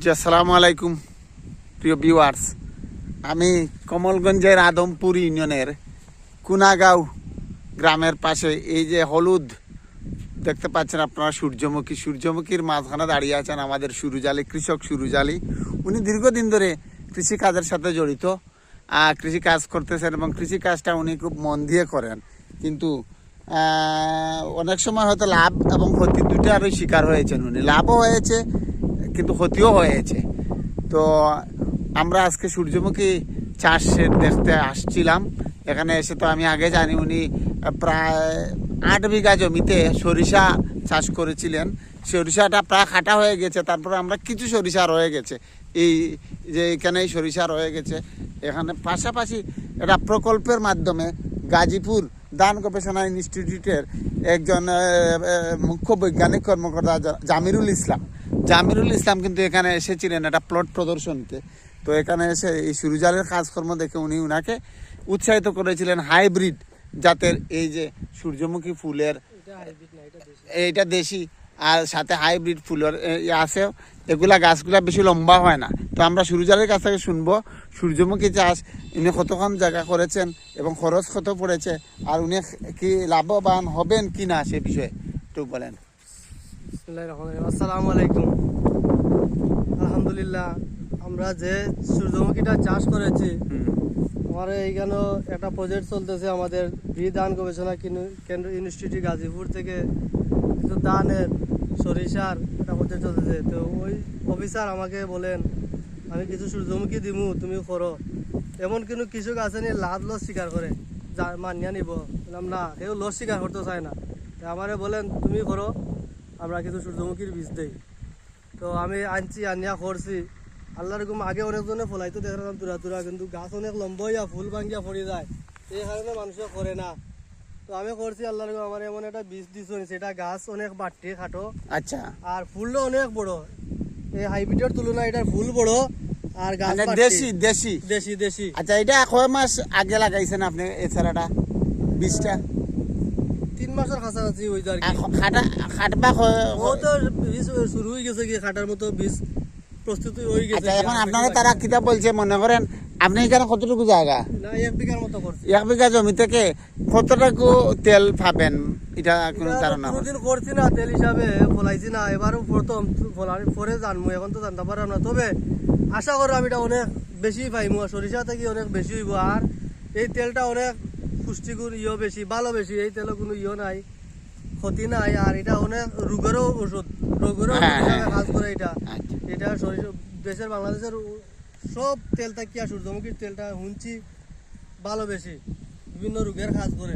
জি আসসালামু আলাইকুম প্রিয় ভিউয়ার্স, আমি কমলগঞ্জের আদমপুর ইউনিয়নের কুনাগাঁও গ্রামের পাশে এই যে হলুদ দেখতে পাচ্ছেন আপনারা সূর্যমুখীর মাঝখানে দাঁড়িয়ে আছেন আমাদের সুরুজ আলী, কৃষক সুরুজ আলী। উনি দীর্ঘদিন ধরে কৃষিকাজের সাথে জড়িত, কৃষি কাজ করতেছেন এবং কৃষি কাজটা উনি খুব মন দিয়ে করেন। কিন্তু অনেক সময় হয়তো লাভ এবং ক্ষতি দুটারই শিকার হয়েছেন উনি। লাভও হয়েছে কিন্তু ক্ষতিও হয়েছে। তো আমরা আজকে সূর্যমুখী চাষ দেখতে আসছিলাম। এখানে এসে তো আমি আগে জানি উনি প্রায় 8 বিঘা জমিতে সরিষা চাষ করেছিলেন। সরিষাটা প্রায় কাটা হয়ে গেছে, তারপরে আমরা কিছু সরিষা রয়ে গেছে, এই যে এখানেই সরিষা রয়ে গেছে। এখানে পাশাপাশি একটা প্রকল্পের মাধ্যমে গাজীপুর ধান গবেষণা ইনস্টিটিউটের একজন মুখ্য বৈজ্ঞানিক কর্মকর্তা জামিরুল ইসলাম কিন্তু এখানে এসেছিলেন একটা প্লট প্রদর্শনীতে। তো এখানে এসে এই সুরুজালের কাজকর্ম দেখে উনি উনাকে উৎসাহিত করেছিলেন হাইব্রিড জাতের এই যে সূর্যমুখী ফুলের, এইটা দেশি আর সাথে হাইব্রিড ফুলের আছে। এগুলা গাছগুলা বেশি লম্বা হয় না। তো আমরা সুরুজালের কাছ থেকে শুনবো সূর্যমুখী চাষ উনি কতক্ষণ জায়গা করেছেন এবং খরচ কত পড়েছে, আর উনি কি লাভবান হবেন কি না সে বিষয়ে একটু বলেন। আসসালামু আলাইকুম। আলহামদুলিল্লাহ, আমরা যে সূর্যমুখীটা চাষ করেছি, আমার এইখানে একটা প্রজেক্ট চলতেছে আমাদের ধান গবেষণা কেন্দ্র ইনস্টিটিউট গাজীপুর থেকে কিছু ধানের সরিষার একটা প্রজেক্ট চলতেছে। তো ওই অফিসার আমাকে বলেন আমি কিছু সূর্যমুখী দিমু, তুমি করো। এমন কিন্তু কৃষক আসেনি লাভ লস স্বীকার করে মানিয়া নিব, বললাম না, কেউ লস স্বীকার করতে চায় না। আমারে বলেন তুমি করো, আমরা কিছু সূর্যমুখীর বীজ দেই। তো আমি আনছি, আনিয়া করছি। আল্লাহর রকম আগে অনেকজনে ফলাইতো দেখলাম তুরা, কিন্তু গাছ অনেক লম্বা হইয়া ফুল ভাঙ্গিয়া পড়ে যায়, এই কারণে মানুষে করে না। তো আমি করছি আল্লাহর রকম, আমার এমন একটা বীজ দিছো, সেটা গাছ অনেক বাড়তি খাটো, আচ্ছা, আর ফুলটা অনেক বড়। এই হাইব্রিডের তুলনায় এটার ফুল বড় আর গাছ দেশি। আচ্ছা, এটা কয় মাস আগে লাগাইছেন আপনি এছাড়াটা বীজটা? 3 মাসের কাছাকাছি হয়ে যায়। খাটবা বীজ শুরু হয়ে গেছে, কি খাটার মতো বীজ প্রস্তুতি হয়ে গেছে। আচ্ছা, এখন আপনারা তারা কিতা বলছে, মনে করেন আপনি এখানে কতটুকু জায়গা? না, 1 বিঘার মতো করছি। 1 বিঘা জমি থেকে কতটুকু তেল পাবেন এটা কোনো ধারণা? কোনোদিন করছি না, তেল হিসাবে ফলাইছি না, এবারও প্রথম ফলার পরে জানবো, এখন তো জানতে পারলাম না। তবে আশা করো আমি এটা অনেক বেশি পাইমু, সরিষা থেকে অনেক বেশি হইব। আর এই তেলটা অনেক পুষ্টিগুণ বেশি, ভালো বেশি। এই তেলে কোনো নাই, ক্ষতি নাই। আর এটা অনেক রোগেরও ওষুধ কাজ করে। এটা সরিষা দেশের বাংলাদেশের সব তেল থেকে সূর্যমুখীর তেলটা শুনছি ভালো বেশি, বিভিন্ন রোগের কাজ করে।